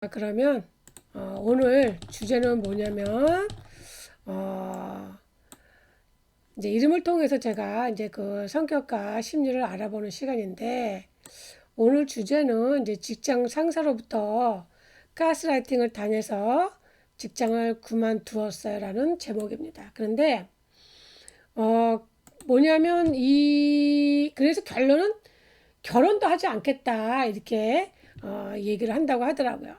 그러면 오늘 주제는 뭐냐면 이제 이름을 통해서 제가 이제 그 성격과 심리를 알아보는 시간인데, 오늘 주제는 이제 직장 상사로부터 가스라이팅을 당해서 직장을 그만두었어요라는 제목입니다. 그런데 어 뭐냐면 그래서 결론은 결혼도 하지 않겠다 이렇게 얘기를 한다고 하더라고요.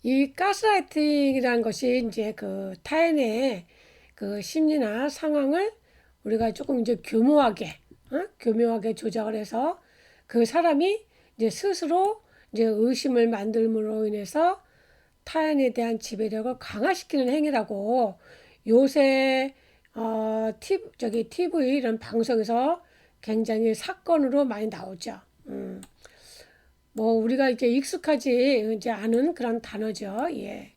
이 가스라이팅이라는 것이 이제 그 타인의 그 심리나 상황을 우리가 조금 이제 교묘하게 조작을 해서 그 사람이 이제 스스로 이제 의심을 만들므로 인해서 타인에 대한 지배력을 강화시키는 행위라고 요새 TV 이런 방송에서 굉장히 사건으로 많이 나오죠. 뭐 우리가 이제 익숙하지 이제 않은 그런 단어죠. 예.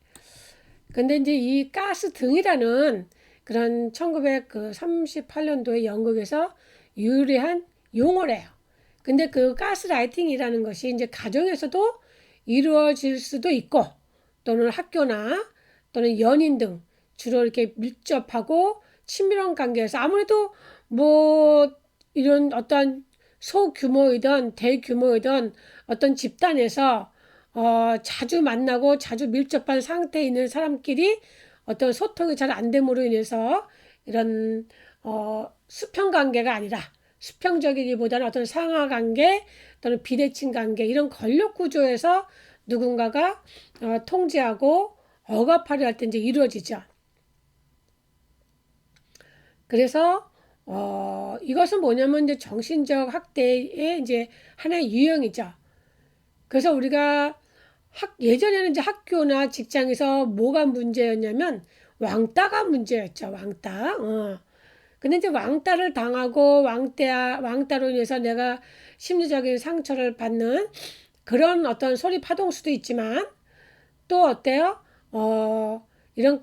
근데 이제 이 가스 등이라는 그런 1938년도에 영국에서 유래한 용어래요. 근데 그 가스라이팅이라는 것이 이제 가정에서도 이루어질 수도 있고, 또는 학교나 또는 연인 등 주로 이렇게 밀접하고 친밀한 관계에서 아무래도 뭐 이런 어떤 소규모이든 대규모이든 어떤 집단에서 자주 만나고 자주 밀접한 상태에 있는 사람끼리 어떤 소통이 잘 안 됨으로 인해서 이런 수평 관계가 아니라 수평적이기보다는 어떤 상하 관계 또는 비대칭 관계, 이런 권력 구조에서 누군가가 통제하고 억압하려 할 때 이제 이루어지죠. 그래서 이것은 뭐냐면 이제 정신적 학대의 이제 하나의 유형이죠. 그래서 우리가 예전에는 이제 학교나 직장에서 뭐가 문제였냐면 왕따가 문제였죠. 왕따. 근데 이제 왕따를 당하고 왕따로 인해서 내가 심리적인 상처를 받는 그런 어떤 소리 파동수도 있지만, 또 어때요? 이런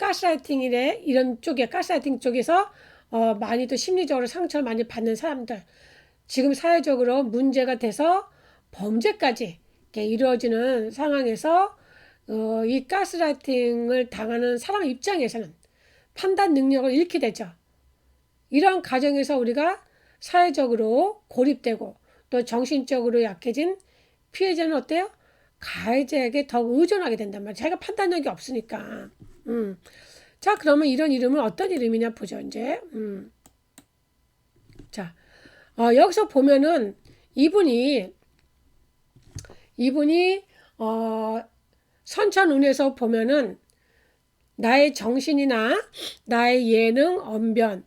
이런 쪽에 가스라이팅 쪽에서 많이 또 심리적으로 상처를 많이 받는 사람들, 지금 사회적으로 문제가 돼서 범죄까지 이렇게 이루어지는 상황에서 이 가스라이팅을 당하는 사람 입장에서는 판단 능력을 잃게 되죠. 이런 과정에서 우리가 사회적으로 고립되고 또 정신적으로 약해진 피해자는 어때요? 가해자에게 더 의존하게 된단 말이에요. 자기가 판단력이 없으니까. 자, 그러면 이런 이름은 어떤 이름이냐 보죠, 이제. 자, 여기서 보면은 이분이 선천운에서 보면은 나의 정신이나 나의 예능, 언변,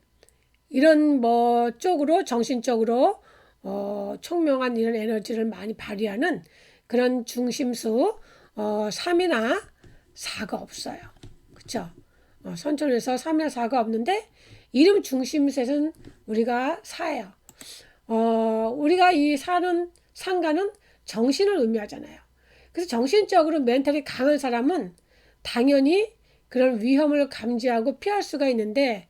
이런 뭐 쪽으로 정신적으로 총명한 이런 에너지를 많이 발휘하는 그런 중심수 3이나 4가 없어요. 그쵸? 선천에서 3이나 4가 없는데 이름 중심셋은 우리가 4예요. 우리가 이 사는 상가는 정신을 의미하잖아요. 그래서 정신적으로 멘탈이 강한 사람은 당연히 그런 위험을 감지하고 피할 수가 있는데,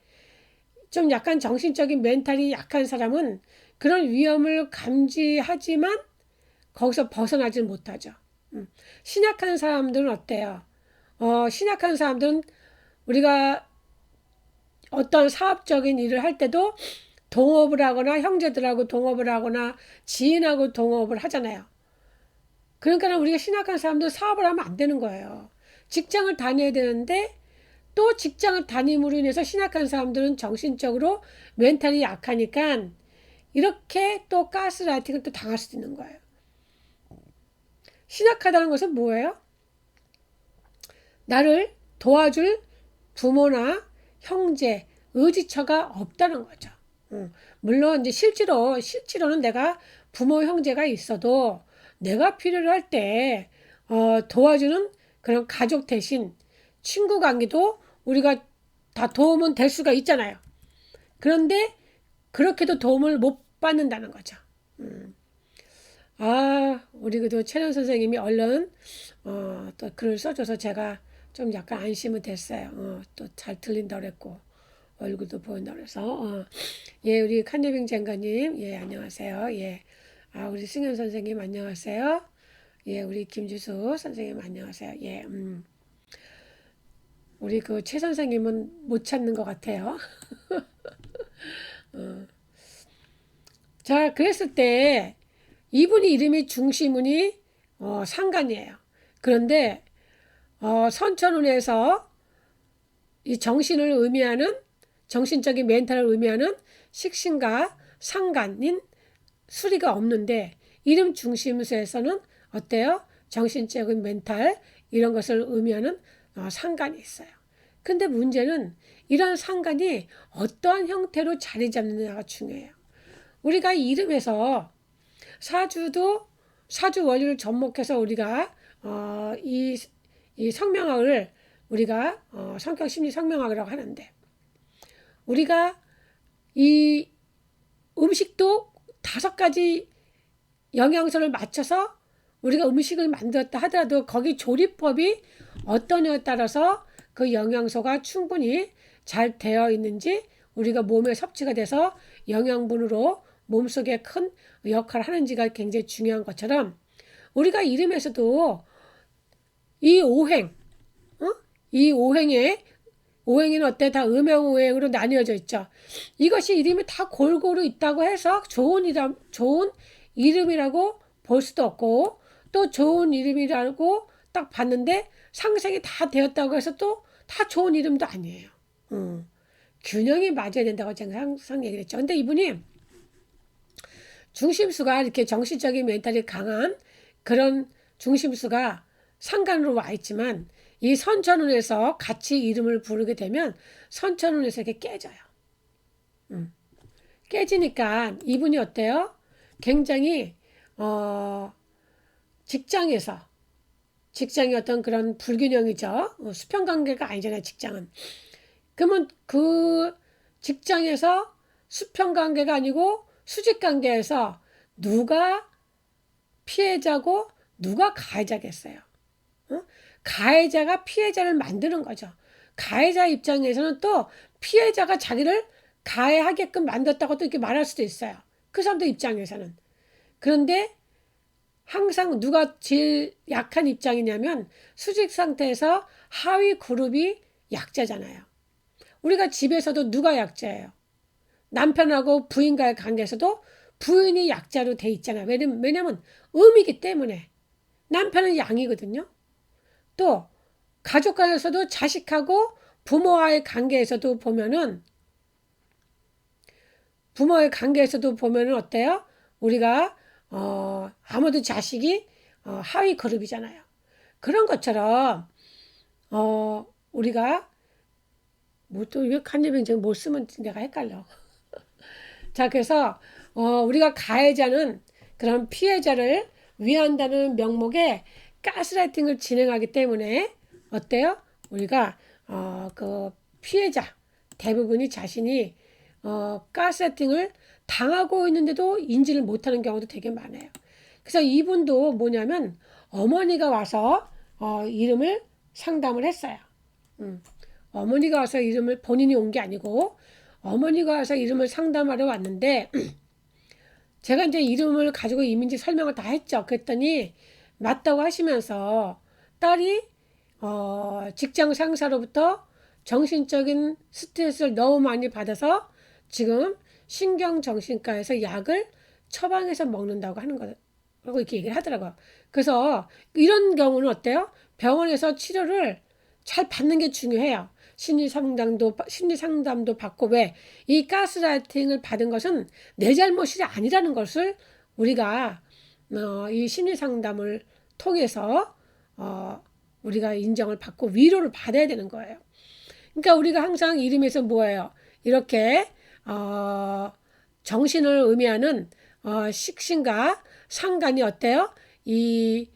좀 약간 정신적인 멘탈이 약한 사람은 그런 위험을 감지하지만 거기서 벗어나지 못하죠. 신약한 사람들은 어때요? 신약한 사람들은 우리가 어떤 사업적인 일을 할 때도 동업을 하거나 형제들하고 동업을 하거나 지인하고 동업을 하잖아요. 그러니까 우리가 신약한 사람들 사업을 하면 안 되는 거예요. 직장을 다녀야 되는데, 또 직장을 다님으로 인해서 신약한 사람들은 정신적으로 멘탈이 약하니까 이렇게 또 가스라이팅을 또 당할 수도 있는 거예요. 신약하다는 것은 뭐예요? 나를 도와줄 부모나 형제, 의지처가 없다는 거죠. 물론 이제 실제로는 내가 부모 형제가 있어도 내가 필요로 할 때 도와주는 그런 가족 대신 친구 관계도 우리가 다 도움은 될 수가 있잖아요. 그런데 그렇게도 도움을 못 받는다는 거죠. 우리 그래도 최련 선생님이 얼른 또 글을 써줘서 제가 좀 약간 안심이 됐어요. 또 잘 들린다 그랬고 얼굴도 보인다 그래서 예, 우리 칸예빙 쟁가님, 예, 안녕하세요. 예, 우리 승현 선생님 안녕하세요. 예, 우리 김주수 선생님 안녕하세요. 예, 우리 그 최 선생님은 못 찾는 것 같아요. 자, 그랬을 때 이분이 이름이 중시문이 상간이에요. 그런데 선천운에서 이 정신을 의미하는 정신적인 멘탈을 의미하는 식신과 상간인 수리가 없는데 이름 중심수에서는 어때요? 정신적인 멘탈 이런 것을 의미하는 상간이 있어요. 근데 문제는 이런 상간이 어떠한 형태로 자리 잡느냐가 중요해요. 우리가 이름에서 사주도 사주 원리를 접목해서 우리가 이 성명학을 우리가 성격 심리 성명학이라고 하는데 우리가 이 음식도 5가지 영양소를 맞춰서 우리가 음식을 만들었다 하더라도 거기 조리법이 어떠냐에 따라서 그 영양소가 충분히 잘 되어 있는지 우리가 몸에 섭취가 돼서 영양분으로 몸속에 큰 역할을 하는지가 굉장히 중요한 것처럼 우리가 이름에서도 이 오행, 이 오행에는 어때? 다 음행오행으로 나뉘어져 있죠. 이것이 이름이 다 골고루 있다고 해서 좋은 이름이라고 볼 수도 없고 또 좋은 이름이라고 딱 봤는데 상생이 다 되었다고 해서 또 다 좋은 이름도 아니에요. 균형이 맞아야 된다고 제가 항상 얘기를 했죠. 근데 이분이 중심수가 이렇게 정신적인 멘탈이 강한 그런 중심수가 상간으로 와 있지만 이 선천운에서 같이 이름을 부르게 되면 선천운에서 이렇게 깨져요. 깨지니까 이분이 어때요? 굉장히 직장이 어떤 그런 불균형이죠. 수평관계가 아니잖아요. 직장은. 그러면 그 직장에서 수평관계가 아니고 수직관계에서 누가 피해자고 누가 가해자겠어요. 가해자가 피해자를 만드는 거죠. 가해자 입장에서는 또 피해자가 자기를 가해하게끔 만들었다고 또 이렇게 말할 수도 있어요. 그 사람들 입장에서는. 그런데 항상 누가 제일 약한 입장이냐면 수직 상태에서 하위 그룹이 약자잖아요. 우리가 집에서도 누가 약자예요? 남편하고 부인과의 관계에서도 부인이 약자로 돼 있잖아요. 왜냐면 음이기 때문에. 남편은 양이거든요. 또 가족 간에서도 자식하고 부모와의 관계에서도 보면은 어때요? 우리가 아무도 자식이 하위 그룹이잖아요. 그런 것처럼 우리가 뭐 또 이거 간접인 못 쓰면 내가 헷갈려. 자, 그래서 우리가 가해자는 그런 피해자를 위한다는 명목에 가스라이팅을 진행하기 때문에 어때요? 우리가 그 피해자 대부분이 자신이 가스라이팅을 당하고 있는데도 인지를 못하는 경우도 되게 많아요. 그래서 이분도 뭐냐면 어머니가 와서 이름을 상담을 했어요. 어머니가 와서 이름을 본인이 온 게 아니고 어머니가 와서 이름을 상담하러 왔는데 제가 이제 이름을 가지고 이민지 설명을 다 했죠. 그랬더니 맞다고 하시면서 딸이 직장 상사로부터 정신적인 스트레스를 너무 많이 받아서 지금 신경정신과에서 약을 처방해서 먹는다고 하는 거라고 이렇게 얘기를 하더라고요. 그래서 이런 경우는 어때요? 병원에서 치료를 잘 받는 게 중요해요. 심리 상담도 받고 왜 이 가스라이팅을 받은 것은 내 잘못이 아니라는 것을 우리가 이 심리 상담을 통해서 우리가 인정을 받고 위로를 받아야 되는 거예요. 그러니까 우리가 항상 이름에서 뭐예요? 이렇게 정신을 의미하는 식신과 상관이 어때요? 이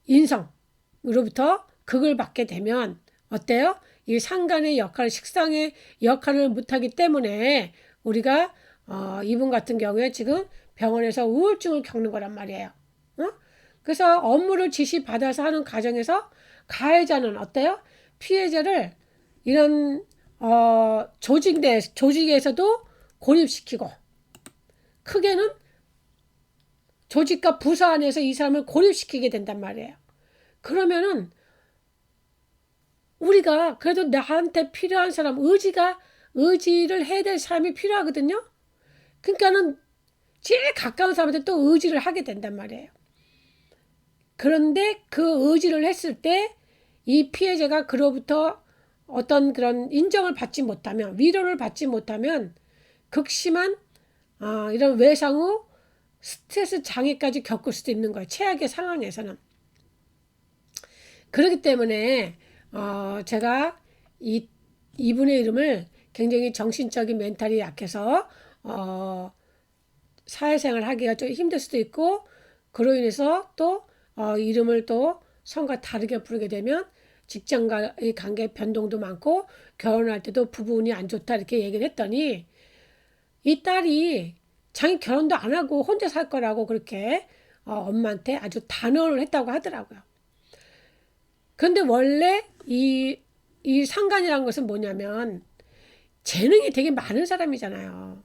인성으로부터 극을 받게 되면 어때요? 이 상간의 역할, 식상의 역할을 못하기 때문에 우리가 이분 같은 경우에 지금 병원에서 우울증을 겪는 거란 말이에요. 그래서 업무를 지시받아서 하는 과정에서 가해자는 어때요? 피해자를 이런 조직에서도 고립시키고 크게는 조직과 부서 안에서 이 사람을 고립시키게 된단 말이에요. 그러면은 우리가 그래도 나한테 필요한 사람, 의지를 해야 될 사람이 필요하거든요. 그러니까는 제일 가까운 사람한테 또 의지를 하게 된단 말이에요. 그런데 그 의지를 했을 때 이 피해자가 그로부터 어떤 그런 인정을 받지 못하면, 위로를 받지 못하면 극심한 이런 외상 후 스트레스 장애까지 겪을 수도 있는 거예요. 최악의 상황에서는. 그렇기 때문에 제가 이분의 이름을 굉장히 정신적인 멘탈이 약해서 사회생활 하기가 좀 힘들 수도 있고, 그로 인해서 또 이름을 또 성과 다르게 부르게 되면 직장과의 관계 변동도 많고 결혼할 때도 부부운이 안 좋다 이렇게 얘기를 했더니, 이 딸이 자기 결혼도 안 하고 혼자 살 거라고 그렇게 엄마한테 아주 단언을 했다고 하더라고요. 그런데 원래 이 상간이라는 것은 뭐냐면 재능이 되게 많은 사람이잖아요.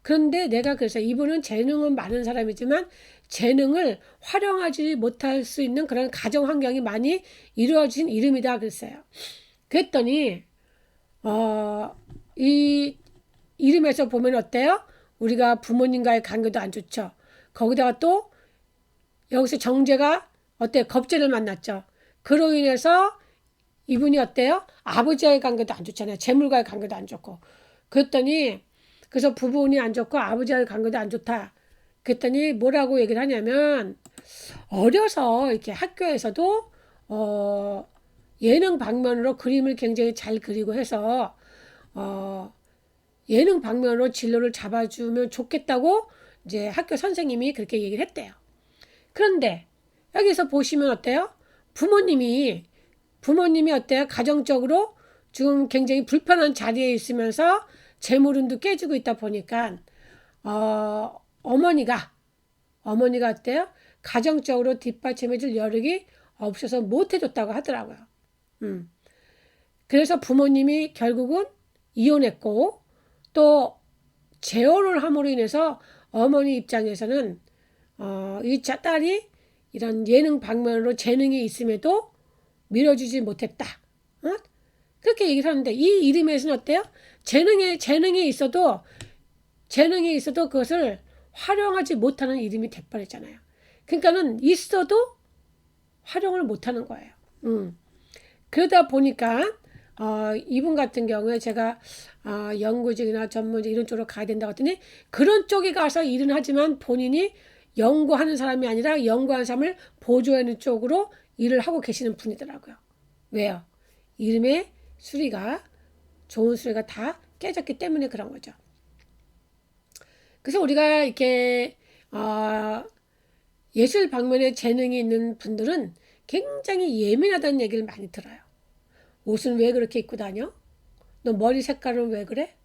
그런데 내가 그래서 이분은 재능은 많은 사람이지만 재능을 활용하지 못할 수 있는 그런 가정 환경이 많이 이루어진 이름이다 그랬어요. 그랬더니 이 이름에서 보면 어때요? 우리가 부모님과의 관계도 안 좋죠. 거기다가 또 여기서 정제가 어때요? 겁제를 만났죠. 그로 인해서 이분이 어때요? 아버지와의 관계도 안 좋잖아요. 재물과의 관계도 안 좋고. 그랬더니 그래서 부부운이 안 좋고 아버지와의 관계도 안 좋다. 그랬더니 뭐라고 얘기를 하냐면, 어려서 이렇게 학교에서도 예능 방면으로 그림을 굉장히 잘 그리고 해서 예능 방면으로 진로를 잡아주면 좋겠다고 이제 학교 선생님이 그렇게 얘기를 했대요. 그런데 여기서 보시면 어때요? 부모님이 어때요? 가정적으로 지금 굉장히 불편한 자리에 있으면서 재물운도 깨지고 있다 보니까 어머니가 어때요? 가정적으로 뒷받침해줄 여력이 없어서 못해줬다고 하더라고요. 그래서 부모님이 결국은 이혼했고, 또 재혼을 함으로 인해서 어머니 입장에서는 이 딸이 이런 예능 방면으로 재능이 있음에도 밀어주지 못했다. 그렇게 얘기를 하는데, 이 이름에서는 어때요? 재능이 있어도 그것을 활용하지 못하는 이름이 돼버렸잖아요. 그러니까는 있어도 활용을 못하는 거예요. 그러다 보니까 이분 같은 경우에 제가 연구직이나 전문직 이런 쪽으로 가야 된다고 했더니, 그런 쪽에 가서 일은 하지만 본인이 연구하는 사람이 아니라 연구하는 사람을 보조하는 쪽으로 일을 하고 계시는 분이더라고요. 왜요? 이름의 수리가, 좋은 수리가 다 깨졌기 때문에 그런 거죠. 그래서 우리가 이렇게 예술 방면에 재능이 있는 분들은 굉장히 예민하다는 얘기를 많이 들어요. 옷은 왜 그렇게 입고 다녀? 너 머리 색깔은 왜 그래?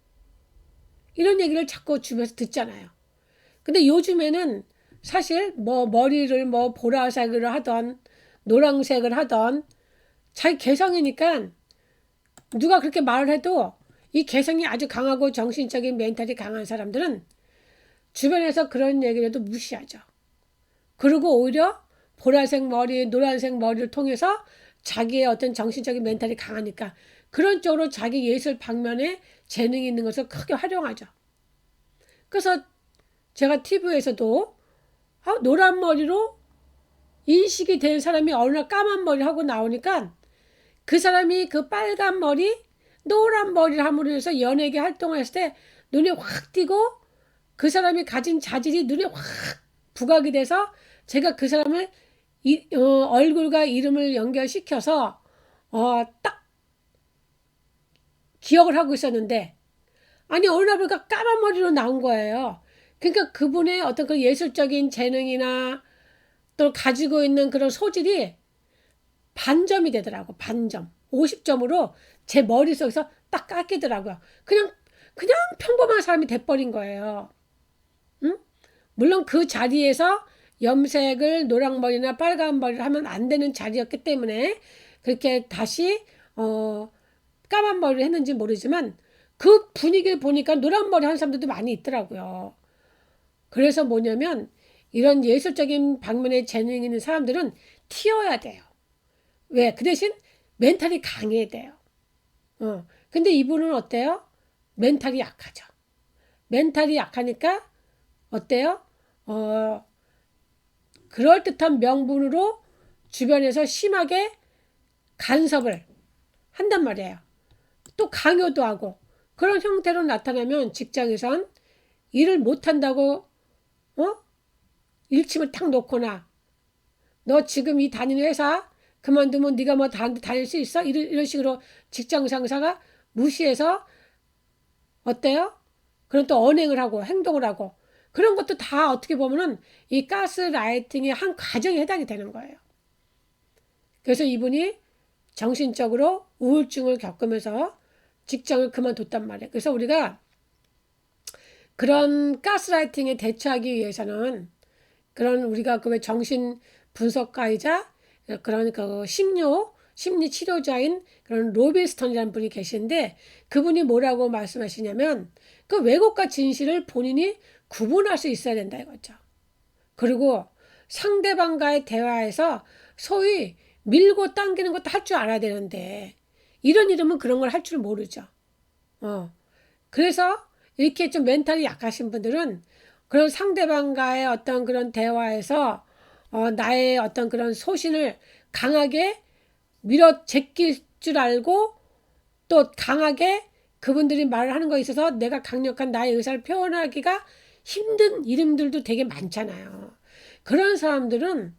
이런 얘기를 자꾸 주변에서 듣잖아요. 근데 요즘에는 사실 뭐 머리를 뭐 보라색을 하던 노란색을 하던 자기 개성이니까 누가 그렇게 말을 해도 이 개성이 아주 강하고 정신적인 멘탈이 강한 사람들은 주변에서 그런 얘기를 해도 무시하죠. 그리고 오히려 보라색 머리, 노란색 머리를 통해서 자기의 어떤 정신적인 멘탈이 강하니까 그런 쪽으로 자기 예술 방면에 재능이 있는 것을 크게 활용하죠. 그래서 제가 TV에서도 노란 머리로 인식이 된 사람이 어느 날 까만 머리를 하고 나오니까 그 사람이 그 빨간 머리, 노란 머리를 함으로 해서 연예계 활동을 했을 때 눈에 확 띄고 그 사람이 가진 자질이 눈에 확 부각이 돼서 제가 그 사람을 얼굴과 이름을 연결시켜서 딱 기억을 하고 있었는데, 아니 어느 날 보니까 까만 머리로 나온 거예요. 그러니까 그분의 어떤 그 예술적인 재능이나 또 가지고 있는 그런 소질이 반점이 되더라고. 반점. 50점으로 제 머릿속에서 딱 깎이더라고요. 그냥 평범한 사람이 돼버린 거예요. 응? 물론 그 자리에서 염색을 노랑머리나 빨간 머리를 하면 안 되는 자리였기 때문에 그렇게 다시 까만 머리를 했는지 모르지만 그 분위기를 보니까 노란 머리 하는 사람들도 많이 있더라고요. 그래서 뭐냐면 이런 예술적인 방면에 재능이 있는 사람들은 튀어야 돼요. 왜? 그 대신 멘탈이 강해야 돼요. 근데 이분은 어때요? 멘탈이 약하죠. 멘탈이 약하니까 어때요? 어, 그럴듯한 명분으로 주변에서 심하게 간섭을 한단 말이에요. 또 강요도 하고 그런 형태로 나타나면 직장에선 일을 못한다고 일침을 탁 놓거나 너 지금 이 다니는 회사 그만두면 네가 뭐 다닐 수 있어? 이런 식으로 직장 상사가 무시해서 어때요? 그런 또 언행을 하고 행동을 하고 그런 것도 다 어떻게 보면은 이 가스라이팅의 한 과정에 해당이 되는 거예요. 그래서 이분이 정신적으로 우울증을 겪으면서 직장을 그만뒀단 말이에요. 그래서 우리가 그런 가스라이팅에 대처하기 위해서는 그런 우리가 그 정신 분석가이자 그런 그 심리 치료자인 그런 로빈스턴이라는 분이 계신데 그분이 뭐라고 말씀하시냐면 그 왜곡과 진실을 본인이 구분할 수 있어야 된다 이거죠. 그리고 상대방과의 대화에서 소위 밀고 당기는 것도 할 줄 알아야 되는데 이런 이름은 그런 걸 할 줄 모르죠. 그래서 이렇게 좀 멘탈이 약하신 분들은 그런 상대방과의 어떤 그런 대화에서 나의 어떤 그런 소신을 강하게 밀어 제낄 줄 알고 또 강하게 그분들이 말을 하는 거에 있어서 내가 강력한 나의 의사를 표현하기가 힘든 이름들도 되게 많잖아요. 그런 사람들은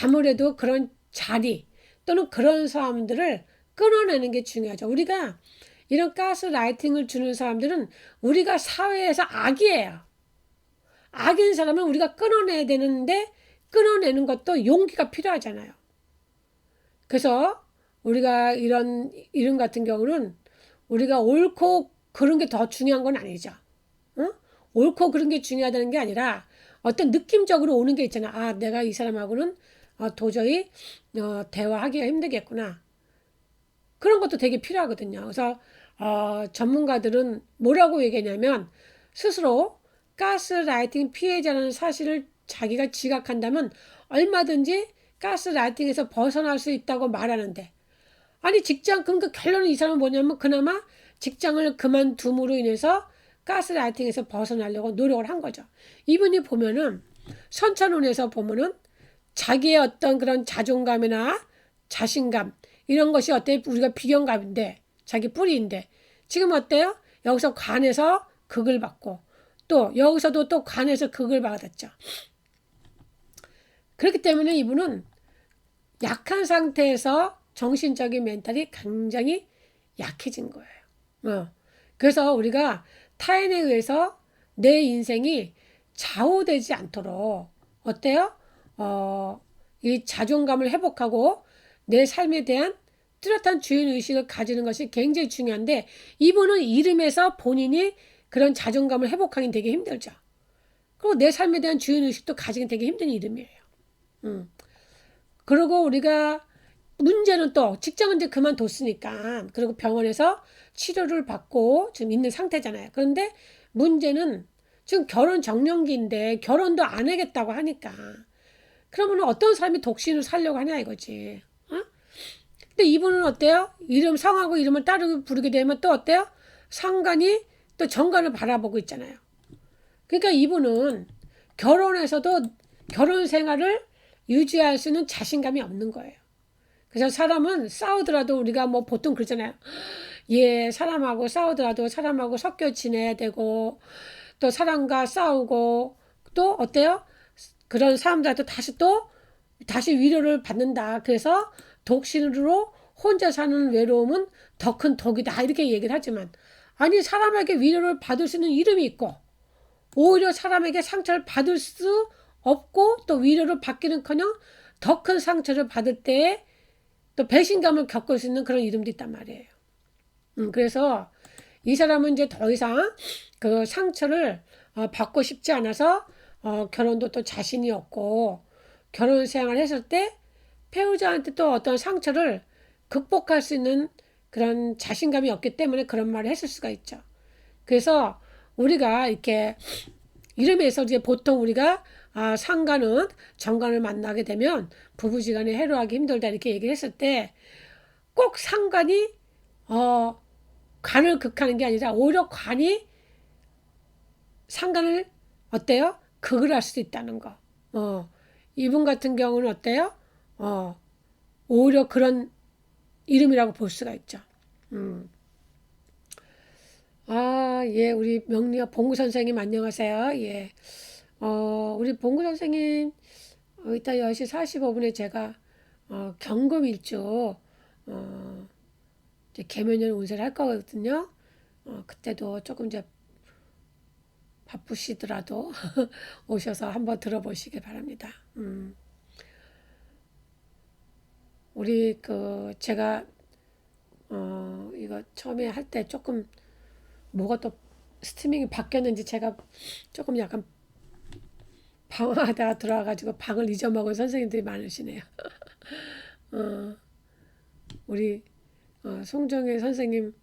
아무래도 그런 자리 또는 그런 사람들을 끊어내는 게 중요하죠. 우리가 이런 가스라이팅을 주는 사람들은 우리가 사회에서 악이에요. 악인 사람은 우리가 끊어내야 되는데 끊어내는 것도 용기가 필요하잖아요. 그래서 우리가 이런 같은 경우는 우리가 옳고 그런 게 더 중요한 건 아니죠. 옳고 그런 게 중요하다는 게 아니라 어떤 느낌적으로 오는 게 있잖아. 아, 내가 이 사람하고는 도저히 대화하기가 힘들겠구나. 그런 것도 되게 필요하거든요. 그래서 전문가들은 뭐라고 얘기하냐면 스스로 가스라이팅 피해자라는 사실을 자기가 지각한다면 얼마든지 가스라이팅에서 벗어날 수 있다고 말하는데 아니 그러니까 결론은 이 사람은 뭐냐면 그나마 직장을 그만둠으로 인해서 가스라이팅에서 벗어나려고 노력을 한 거죠. 이분이 보면은 선천운에서 보면은 자기의 어떤 그런 자존감이나 자신감 이런 것이 어때 우리가 비경감인데 자기 뿌리인데 지금 어때요? 여기서 관에서 극을 받고 또 여기서도 또 관에서 극을 받았죠. 그렇기 때문에 이분은 약한 상태에서 정신적인 멘탈이 굉장히 약해진 거예요. 그래서 우리가 타인에 의해서 내 인생이 좌우되지 않도록 어때요? 이 자존감을 회복하고 내 삶에 대한 뚜렷한 주인의식을 가지는 것이 굉장히 중요한데 이분은 이름에서 본인이 그런 자존감을 회복하기 되게 힘들죠. 그리고 내 삶에 대한 주인의식도 가지기 되게 힘든 이름이에요. 그리고 우리가 문제는 또 직장은 이제 그만뒀으니까 그리고 병원에서 치료를 받고 지금 있는 상태잖아요. 그런데 문제는 지금 결혼 정년기인데 결혼도 안 하겠다고 하니까 그러면 어떤 사람이 독신을 살려고 하냐 이거지. 근데 이분은 어때요? 성하고 이름을 따로 부르게 되면 또 어때요? 상관이 또 정관을 바라보고 있잖아요. 그러니까 이분은 결혼해서도 결혼 생활을 유지할 수 있는 자신감이 없는 거예요. 그래서 사람은 싸우더라도 우리가 뭐 보통 그러잖아요. 사람하고 싸우더라도 사람하고 섞여 지내야 되고 또 사람과 싸우고 또 어때요? 그런 사람들한테 다시 위로를 받는다. 그래서 독신으로 혼자 사는 외로움은 더 큰 독이다. 이렇게 얘기를 하지만 아니 사람에게 위로를 받을 수 있는 이름이 있고 오히려 사람에게 상처를 받을 수 없고 또 위로를 받기는커녕 더 큰 상처를 받을 때에 또 배신감을 겪을 수 있는 그런 이름도 있단 말이에요. 그래서 이 사람은 이제 더 이상 그 상처를 받고 싶지 않아서 결혼도 또 자신이 없고 결혼 생활을 했을 때 배우자한테 또 어떤 상처를 극복할 수 있는 그런 자신감이 없기 때문에 그런 말을 했을 수가 있죠. 그래서 우리가 이렇게 이름에서 이제 보통 우리가 상간은 정간을 만나게 되면 부부지간에 해로하기 힘들다 이렇게 얘기를 했을 때 꼭 상간이 간을 극하는 게 아니라 오히려 관이 상간을 어때요? 극을 할 수도 있다는 거. 이분 같은 경우는 어때요? 오히려 그런 이름이라고 볼 수가 있죠. 음. 예, 우리 명리학 봉구 선생님 안녕하세요. 예. 우리 봉구 선생님, 이따 10시 45분에 제가, 경금일주, 이제 개묘년 운세를 할 거거든요. 그때도 조금 이제 바쁘시더라도 오셔서 한번 들어보시길 바랍니다. 우리 제가 이거 처음에 할 때 조금 뭐가 또 스트리밍이 바뀌었는지 제가 조금 약간 방황하다가 들어와가지고 방을 잊어먹은 선생님들이 많으시네요. 우리 송정혜 선생님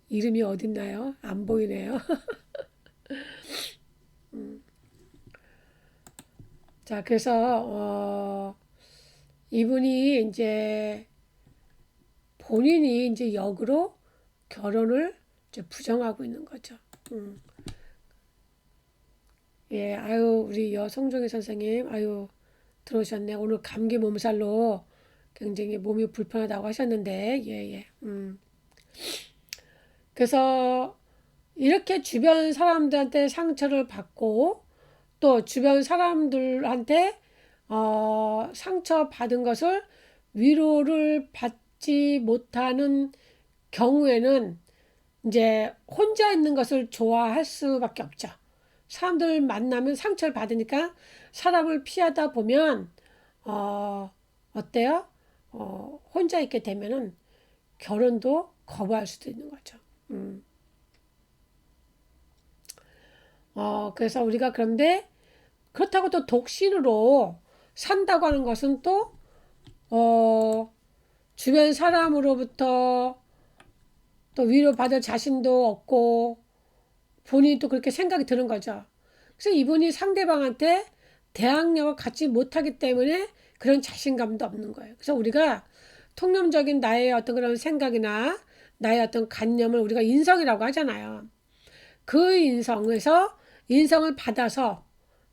이름이 어딨나요? 안 보이네요. 자, 그래서 이분이 이제 본인이 이제 역으로 결혼을 이제 부정하고 있는 거죠. 예, 아유, 우리 여성종의 선생님, 아유, 들어오셨네. 오늘 감기 몸살로 굉장히 몸이 불편하다고 하셨는데, 예, 예. 그래서 이렇게 주변 사람들한테 상처를 받고 또 주변 사람들한테 상처 받은 것을 위로를 받지 못하는 경우에는 이제 혼자 있는 것을 좋아할 수밖에 없죠. 사람들 만나면 상처를 받으니까 사람을 피하다 보면 어때요? 혼자 있게 되면은 결혼도 거부할 수도 있는 거죠. 그래서 우리가 그런데 그렇다고 또 독신으로 산다고 하는 것은 또 주변 사람으로부터 또 위로받을 자신도 없고 본인이 또 그렇게 생각이 드는 거죠. 그래서 이분이 상대방한테 대항력을 갖지 못하기 때문에 그런 자신감도 없는 거예요. 그래서 우리가 통념적인 나의 어떤 그런 생각이나 나의 어떤 관념을 우리가 인성이라고 하잖아요. 그 인성을 받아서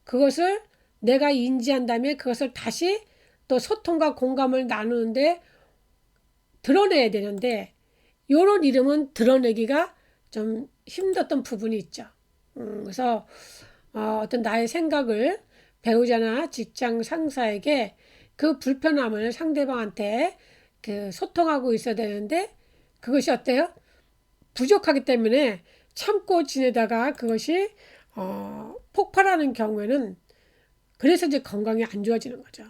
그것을 내가 인지한 다음에 그것을 다시 또 소통과 공감을 나누는데 드러내야 되는데 요런 이름은 드러내기가 좀 힘들었던 부분이 있죠. 그래서 어떤 나의 생각을 배우자나 직장 상사에게 그 불편함을 상대방한테 소통하고 있어야 되는데 그것이 어때요? 부족하기 때문에 참고 지내다가 그것이 폭발하는 경우에는 그래서 이제 건강이 안 좋아지는 거죠.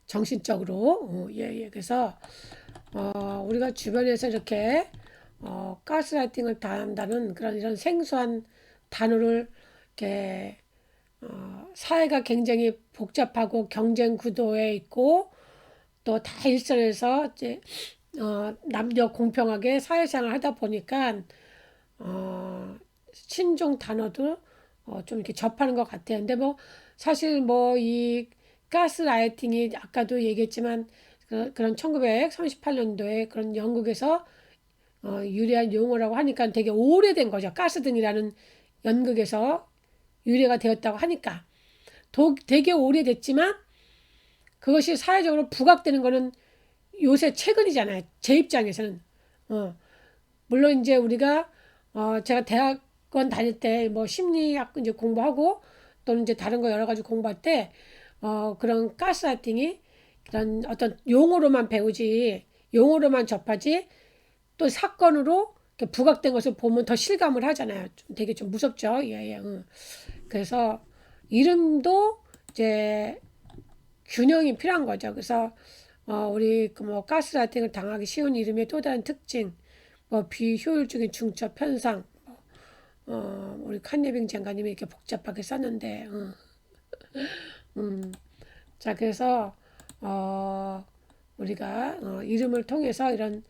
정신적으로. 예. 그래서 우리가 주변에서 이렇게 가스라이팅을 당한다는 그런 이런 생소한 단어를 이렇게 사회가 굉장히 복잡하고 경쟁 구도에 있고 또 다 일선에서 이제 남녀 공평하게 사회생활 하다 보니까 신종 단어도 좀 이렇게 접하는 것 같아요. 근데 뭐 사실 뭐 이 가스라이팅이 아까도 얘기했지만 그런 1938년도에 그런 영국에서 유래한 용어라고 하니까 되게 오래된 거죠. 가스등이라는 연극에서 유래가 되었다고 하니까 되게 오래됐지만 그것이 사회적으로 부각되는 거는 요새 최근이잖아요. 제 입장에서는. 물론 이제 우리가 제가 대학원 다닐 때 뭐 심리학 이제 공부하고 또는 이제 다른 거 여러 가지 공부할 때 그런 가스라이팅이 그런 어떤 용어로만 배우지 용어로만 접하지 또 사건으로 부각된 것을 보면 더 실감을 하잖아요. 좀 되게 좀 무섭죠. 예. 그래서 이름도 이제 균형이 필요한 거죠. 그래서 우리 뭐 가스라이팅을 당하기 쉬운 이름의 또 다른 특징, 뭐 비효율적인 중첩 현상, 우리 칸예빙 장관님이 이렇게 복잡하게 썼는데, 자 그래서 우리가 이름을 통해서 이런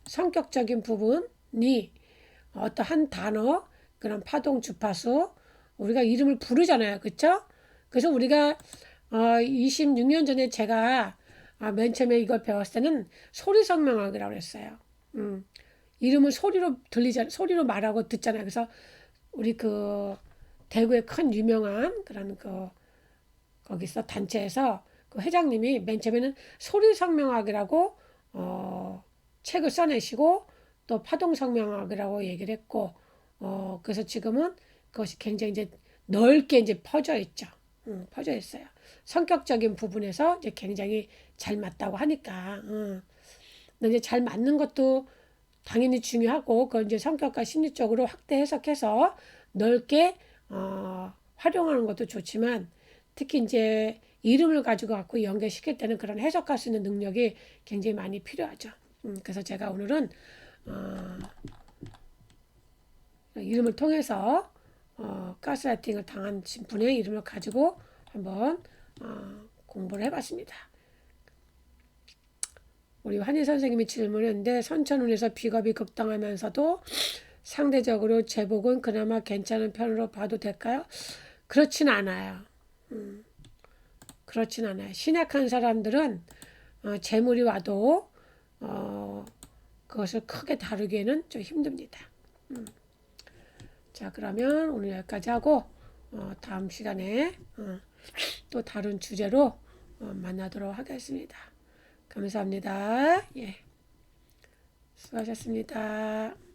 성격적인 부분이 어떤 한 단어, 그런 파동 주파수, 우리가 이름을 부르잖아요. 그쵸? 그래서 우리가 26년 전에 제가 맨 처음에 이걸 배웠을 때는 소리 성명학이라고 그랬어요. 이름을 소리로 소리로 말하고 듣잖아요. 그래서 우리 그 대구의 큰 유명한 그런 그 거기서 단체에서 그 회장님이 맨 처음에는 소리 성명학이라고 책을 써내시고 또 파동 성명학이라고 얘기를 했고 그래서 지금은 그것이 굉장히 이제 넓게 이제 퍼져 있죠. 퍼져 있어요. 성격적인 부분에서 이제 굉장히 잘 맞다고 하니까. 근데 이제 잘 맞는 것도 당연히 중요하고 그건 이제 성격과 심리적으로 확대 해석해서 넓게 활용하는 것도 좋지만 특히 이제 이름을 가지고 갖고 연결시킬 때는 그런 해석할 수 있는 능력이 굉장히 많이 필요하죠. 그래서 제가 오늘은 어, 이름을 통해서 가스라이팅을 당한 분의 이름을 가지고 한번 공부를 해봤습니다. 우리 환희 선생님이 질문했는데 선천운에서 비겁이 극당하면서도 상대적으로 제복은 그나마 괜찮은 편으로 봐도 될까요? 그렇진 않아요. 그렇진 않아요. 신약한 사람들은 재물이 와도 그것을 크게 다루기에는 좀 힘듭니다. 자, 그러면 오늘 여기까지 하고 다음 시간에 또 다른 주제로 만나도록 하겠습니다. 감사합니다. 예, 수고하셨습니다.